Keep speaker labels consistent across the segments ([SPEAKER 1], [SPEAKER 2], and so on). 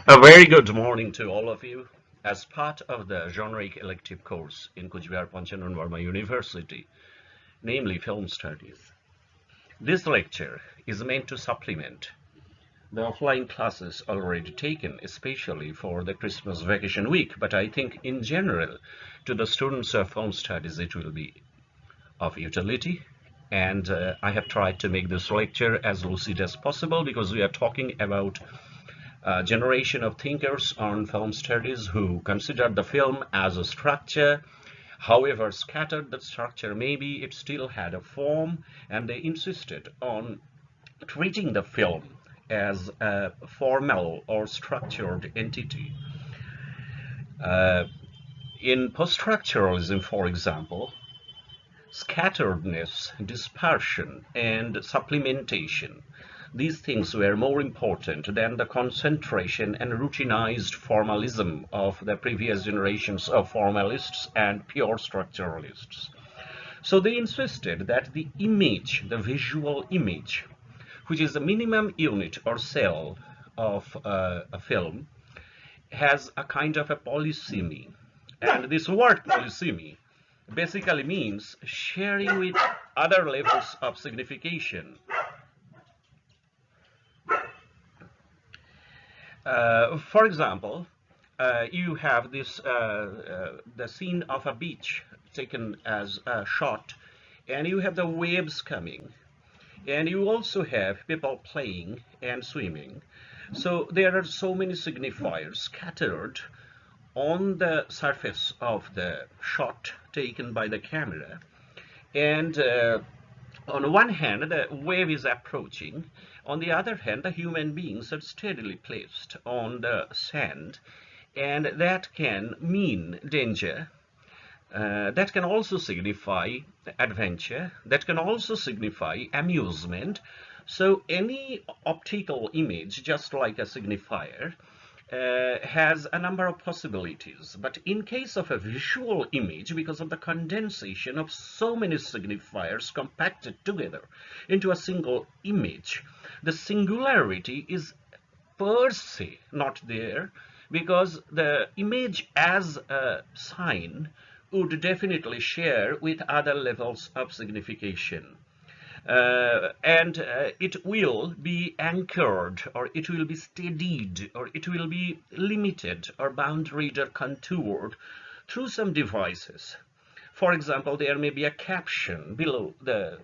[SPEAKER 1] A very good morning to all of you. As part of the generic elective course in Kujbihar Panchanan Verma University, namely Film Studies, this lecture is meant to supplement the offline classes already taken, especially for the Christmas vacation week. But I think in general, to the students of Film Studies, it will be of utility. And I have tried to make this lecture as lucid as possible because we are talking about a generation of thinkers on film studies who considered the film as a structure. However scattered the structure may be, it still had a form, and they insisted on treating the film as a formal or structured entity. Uh, in post-structuralism, for example, scatteredness, dispersion, and supplementation. These things were more important than the concentration and routinized formalism of the previous generations of formalists and pure structuralists. So they insisted that the image, the visual image, which is the minimum unit or cell of a film, has a kind of a polysemy. And this word polysemy basically means sharing with other levels of signification. For example, you have this the scene of a beach taken as a shot, and you have the waves coming, and you also have people playing and swimming. So there are so many signifiers scattered on the surface of the shot taken by the camera. And on one hand, the wave is approaching. On the other hand, the human beings are steadily placed on the sand, and that can mean danger. That can also signify adventure. That can also signify amusement. So any optical image, just like a signifier, has a number of possibilities. But in case of a visual image, because of the condensation of so many signifiers compacted together into a single image, the singularity is per se not there, because the image as a sign would definitely share with other levels of signification. And it will be anchored, or it will be steadied, or it will be limited or boundaried or contoured through some devices. For example, there may be a caption below the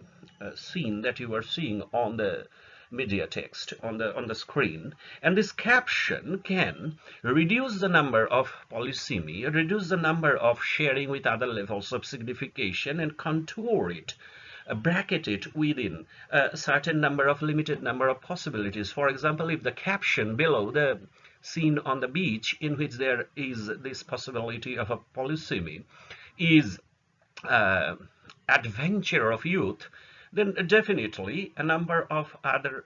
[SPEAKER 1] scene that you are seeing on the media text on the screen, and this caption can reduce the number of polysemy, reduce the number of sharing with other levels of signification, and contour it, bracket it within a certain number of limited number of possibilities. For example, if the caption below the scene on the beach, in which there is this possibility of a polysemy, is adventure of youth, then definitely a number of other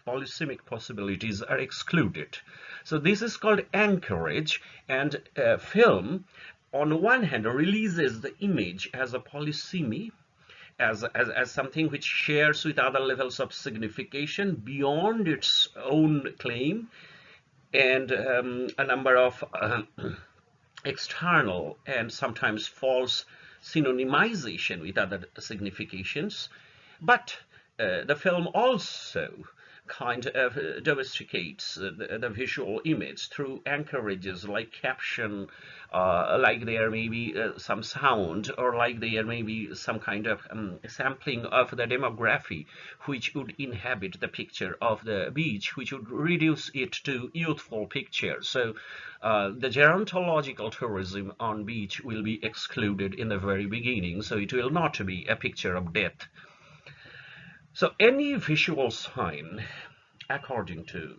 [SPEAKER 1] polysemic possibilities are excluded. So this is called anchorage, and film on one hand releases the image as a polysemy, as something which shares with other levels of signification beyond its own claim, and a number of external and sometimes false synonymization with other significations. But the film also kind of domesticates the visual image through anchorages like caption, like there may be some sound, or like there may be some kind of sampling of the demography which would inhabit the picture of the beach, which would reduce it to youthful picture. So the gerontological tourism on beach will be excluded in the very beginning, so it will not be a picture of death. So any visual sign, according to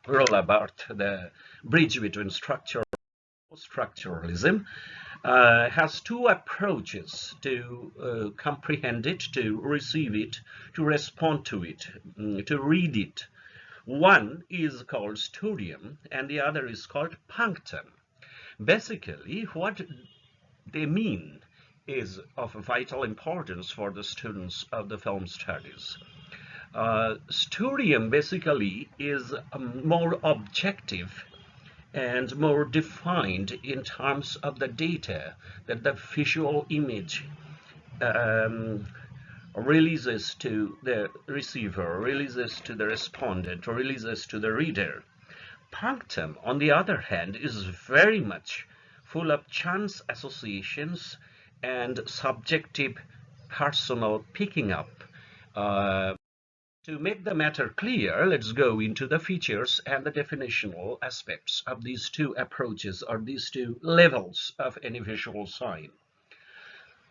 [SPEAKER 1] Roland Barthes, the bridge between structure and structuralism, has two approaches to comprehend it, to receive it, to respond to it, to read it. One is called Studium, and the other is called punctum. Basically, what they mean is of vital importance for the students of the film studies. Studium basically is more objective and more defined in terms of the data that the visual image um, releases to the receiver, releases to the respondent, releases to the reader. Punctum, on the other hand, is very much full of chance associations and subjective personal picking up. Uh, to make the matter clear, let's go into the features and the definitional aspects of these two approaches or these two levels of any visual sign.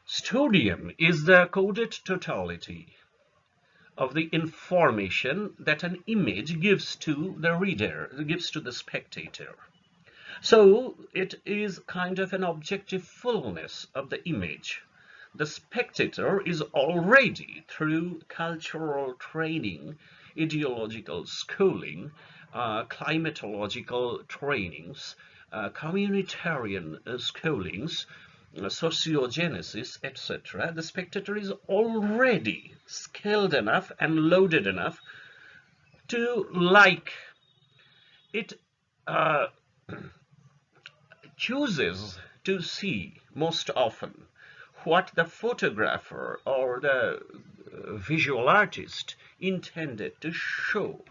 [SPEAKER 1] Studium is the coded totality of the information that an image gives to the reader, gives to the spectator. So it is kind of an objective fullness of the image. The spectator is already, through cultural training, ideological schooling, climatological trainings, communitarian schoolings, sociogenesis, etc., the spectator is already skilled enough and loaded enough to like it. Chooses to see most often what the photographer or the visual artist intended to show,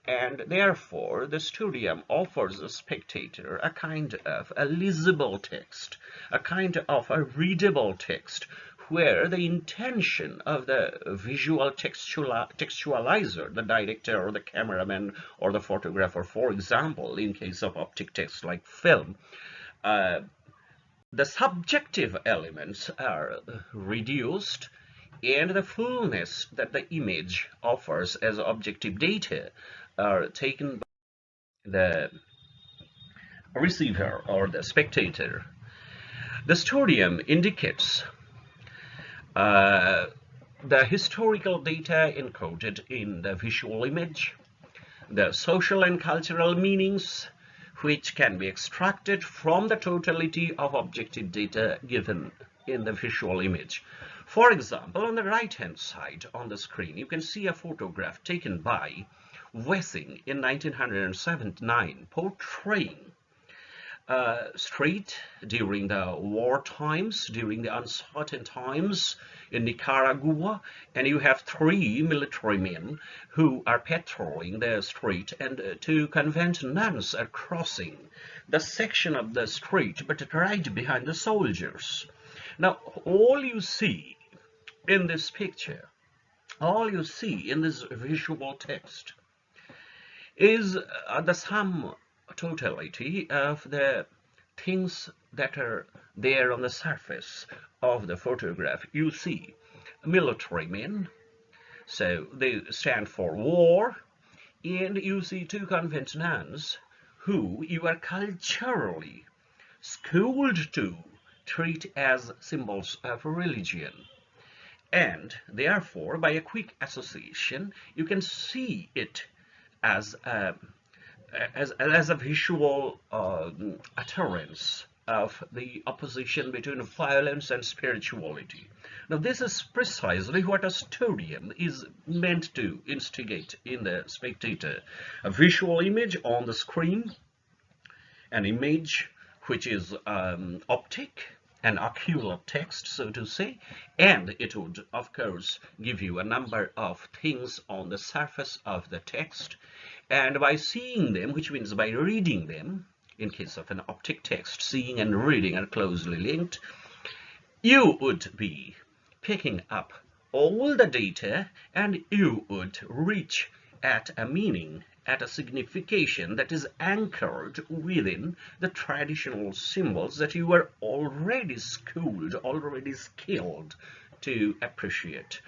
[SPEAKER 1] and therefore the studium offers the spectator a kind of a legible text, a kind of a readable text, where the intention of the visual textualizer, the director or the cameraman or the photographer, for example, in case of optic text like film, the subjective elements are reduced and the fullness that the image offers as objective data are taken by the receiver or the spectator. The studium indicates the historical data encoded in the visual image, the social and cultural meanings which can be extracted from the totality of objective data given in the visual image. For example, on the right-hand side on the screen, you can see a photograph taken by Wessing in 1979, portraying street during the war times, during the uncertain times in Nicaragua, and you have three military men who are patrolling the street, and two convent nuns are crossing the section of the street, but right behind the soldiers. Now, all you see in this picture, all you see in this visual text is the sum totality of the things that are there on the surface of the photograph. You see military men, so they stand for war, and you see two convent nuns who you are culturally schooled to treat as symbols of religion. And therefore, by a quick association, you can see it as a visual utterance of the opposition between violence and spirituality. Now, this is precisely what a studium is meant to instigate in the spectator. A visual image on the screen, an image which is optic, an ocular text, so to say, and it would, of course, give you a number of things on the surface of the text. And by seeing them, which means by reading them, in case of an optic text, seeing and reading are closely linked, you would be picking up all the data and you would reach at a meaning, at a signification that is anchored within the traditional symbols that you were already schooled, already skilled to appreciate.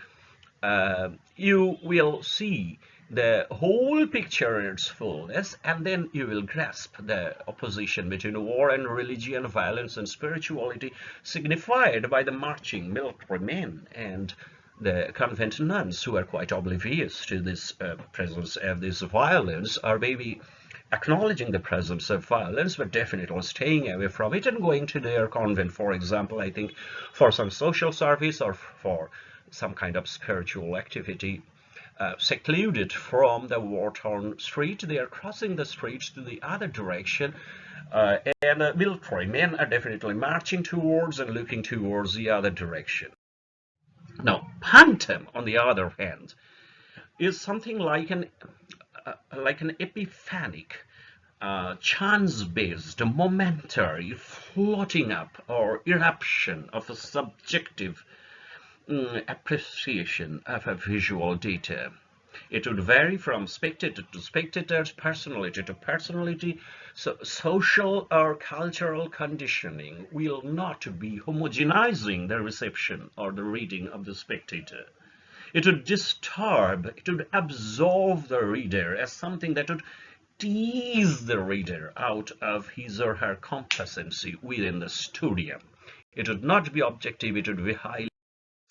[SPEAKER 1] You will see the whole picture in its fullness, and then you will grasp the opposition between war and religion, violence and spirituality, signified by the marching military men and the convent nuns, who are quite oblivious to this presence of this violence, or maybe acknowledging the presence of violence, but definitely staying away from it and going to their convent, for example, I think, for some social service or for some kind of spiritual activity. secluded from the war-torn street. They are crossing the street to the other direction, and military men are definitely marching towards and looking towards the other direction. Now, punctum, on the other hand, is something like an epiphanic, chance-based, momentary floating up or eruption of a subjective appreciation of a visual data. It would vary from spectator to spectator, personality to personality. So social or cultural conditioning will not be homogenizing the reception or the reading of the spectator. It would disturb, it would absolve the reader as something that would tease the reader out of his or her complacency within the studium. It would not be objective, it would be highly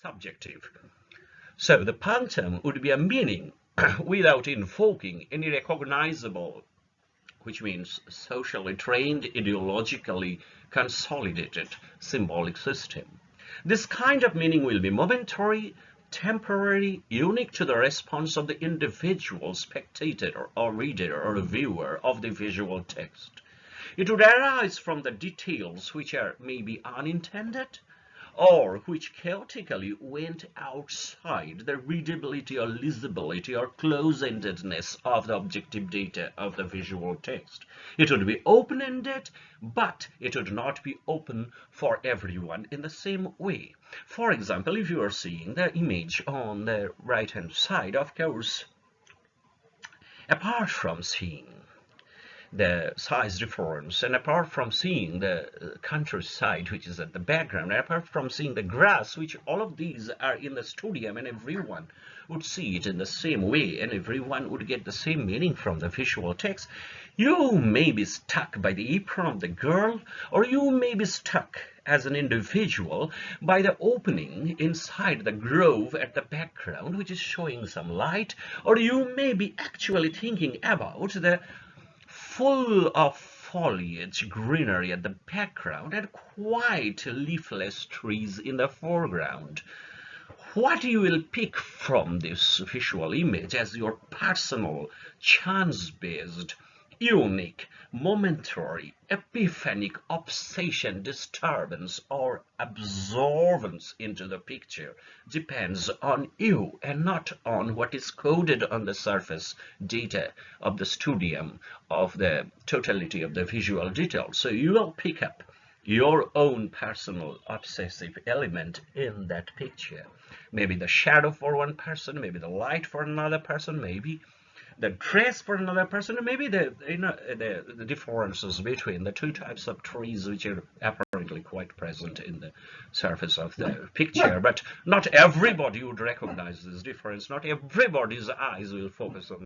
[SPEAKER 1] subjective. So the punctum would be a meaning without invoking any recognizable, which means socially trained, ideologically consolidated symbolic system. This kind of meaning will be momentary, temporary, unique to the response of the individual spectator or reader or viewer of the visual text. It would arise from the details which are maybe unintended, or which chaotically went outside the readability or legibility or close-endedness of the objective data of the visual text. It would be open-ended, but it would not be open for everyone in the same way. For example, if you are seeing the image on the right-hand side, of course, apart from seeing the size difference, and apart from seeing the countryside which is at the background, and apart from seeing the grass, which all of these are in the studium, and everyone would see it in the same way, and everyone would get the same meaning from the visual text, you may be stuck by the apron of the girl, or you may be stuck as an individual by the opening inside the grove at the background, which is showing some light, or you may be actually thinking about the full of foliage greenery at the background and quite leafless trees in the foreground. What you will pick from this visual image as your personal, chance-based, unique, momentary, epiphanic obsession, disturbance, or absorbance into the picture depends on you and not on what is coded on the surface data of the studium of the totality of the visual detail. So you will pick up your own personal obsessive element in that picture. Maybe the shadow for one person, maybe the light for another person, maybe the dress for another person, and maybe the differences between the two types of trees which are apparently quite present in the surface of the picture. But not everybody would recognize this difference. Not everybody's eyes will focus on